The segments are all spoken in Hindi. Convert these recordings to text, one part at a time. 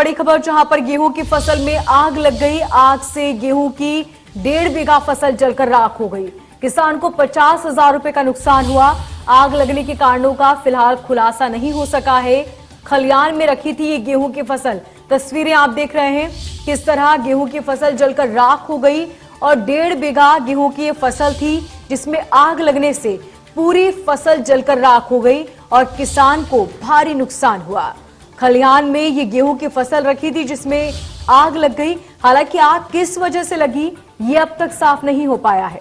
बड़ी खबर, जहां पर गेहूं की फसल में आग लग गई। आग से गेहूं की 1.5 बीघा फसल जलकर राख हो गई। किसान को 50,000 रुपए का नुकसान हुआ। आग लगने के कारणों का फिलहाल खुलासा नहीं हो सका है। खलियान में रखी थी ये गेहूं की फसल। तस्वीरें आप देख रहे हैं किस तरह गेहूं की फसल जलकर राख हो गई और 1.5 बीघा गेहूं की ये फसल थी, जिसमें आग लगने से पूरी फसल जलकर राख हो गई और किसान को भारी नुकसान हुआ। खलिहान में ये गेहूं की फसल रखी थी, जिसमें आग लग गई। हालांकि आग किस वजह से लगी ये अब तक साफ नहीं हो पाया है,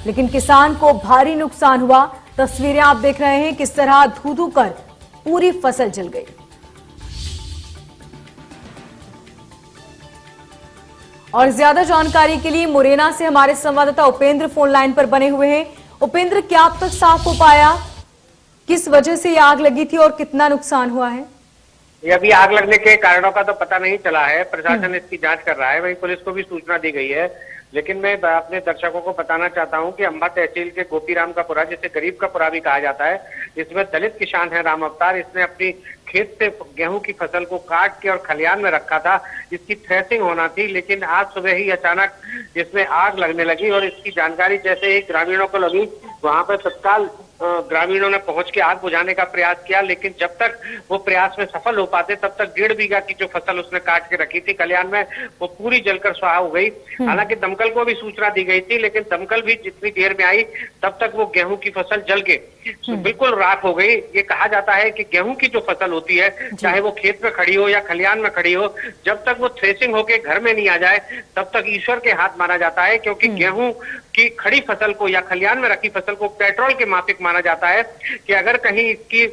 लेकिन किसान को भारी नुकसान हुआ। तस्वीरें आप देख रहे हैं किस तरह धू-धू कर पूरी फसल जल गई। और ज्यादा जानकारी के लिए मुरैना से हमारे संवाददाता उपेंद्र फोन लाइन पर बने हुए हैं। उपेंद्र, क्या अब तक साफ हो पाया किस वजह से ये आग लगी थी और कितना नुकसान हुआ है? ये अभी आग लगने के कारणों का तो पता नहीं चला है। प्रशासन इसकी जांच कर रहा है, वहीं पुलिस को भी सूचना दी गई है। लेकिन मैं अपने दर्शकों को बताना चाहता हूं कि अंबा तहसील के गोपीराम का पुरा, जिसे गरीब का पुरा भी कहा जाता है, इसमें दलित किसान है राम अवतार। इसने अपनी खेत से गेहूं की फसल को काट के और खलियान में रखा था। इसकी थ्रेसिंग होना थी, लेकिन आज सुबह ही अचानक इसमें आग लगने लगी और इसकी जानकारी जैसे ही ग्रामीणों को लगी, वहां पर तत्काल ग्रामीणों ने पहुंच के आग बुझाने का प्रयास किया। लेकिन जब तक वो प्रयास में सफल हो पाते, तब तक 1.5 बीघा की जो फसल उसने काट के रखी थी खलियान में, वो पूरी जलकर स्वाहा हो गई। हालांकि दमकल को भी सूचना दी गई थी, लेकिन दमकल भी जितनी देर में आई तब तक वो गेहूं की फसल जल के बिल्कुल राख हो गई। ये कहा जाता है कि गेहूं की जो फसल होती है, चाहे वो खेत में खड़ी हो या खलियान में खड़ी हो, जब तक वो थ्रेसिंग होके घर में नहीं आ जाए तब तक ईश्वर के हाथ माना जाता है। क्योंकि गेहूं की खड़ी फसल को या खलियान में रखी फसल को पेट्रोल के माफिक माना जाता है कि अगर कहीं इसकी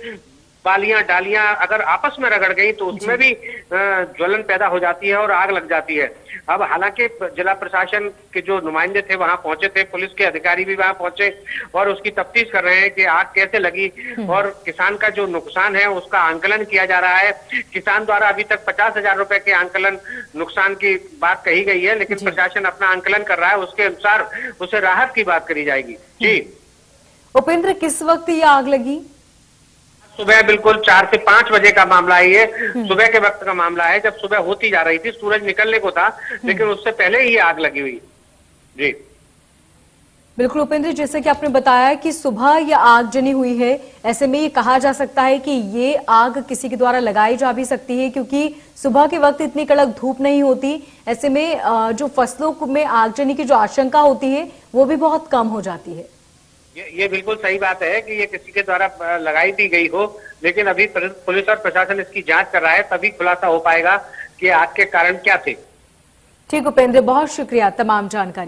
बालियां डालियां अगर आपस में रगड़ गई तो उसमें भी ज्वलन पैदा हो जाती है और आग लग जाती है। अब हालांकि जिला प्रशासन के जो नुमाइंदे थे वहां पहुंचे थे, पुलिस के अधिकारी भी वहां पहुंचे और उसकी तफ्तीश कर रहे हैं कि आग कैसे लगी और किसान का जो नुकसान है उसका आंकलन किया जा रहा है। किसान द्वारा अभी तक 50,000 रुपए के आंकलन नुकसान की बात कही गई है, लेकिन प्रशासन अपना आंकलन कर रहा है, उसके अनुसार उसे राहत की बात करी जाएगी। जी उपेंद्र, किस वक्त ये आग लगी? सुबह बिल्कुल 4 से 5 बजे का मामला है। ये सुबह के वक्त का मामला है, जब सुबह होती जा रही थी, सूरज निकलने को था, लेकिन उससे पहले ही आग लगी हुई। जी बिल्कुल उपेंद्र, जैसे कि आपने बताया कि सुबह ये आग जनी हुई है, ऐसे में ये कहा जा सकता है कि ये आग किसी के द्वारा लगाई जा भी सकती है, क्योंकि सुबह के वक्त इतनी कड़क धूप नहीं होती। ऐसे में जो फसलों में आगजनी की जो आशंका होती है वो भी बहुत कम हो जाती है। ये बिल्कुल सही बात है कि ये किसी के द्वारा लगाई दी गई हो, लेकिन अभी पुलिस और प्रशासन इसकी जांच कर रहा है, तभी खुलासा हो पाएगा कि आग के कारण क्या थे। ठीक उपेंद्र, बहुत शुक्रिया तमाम जानकारी।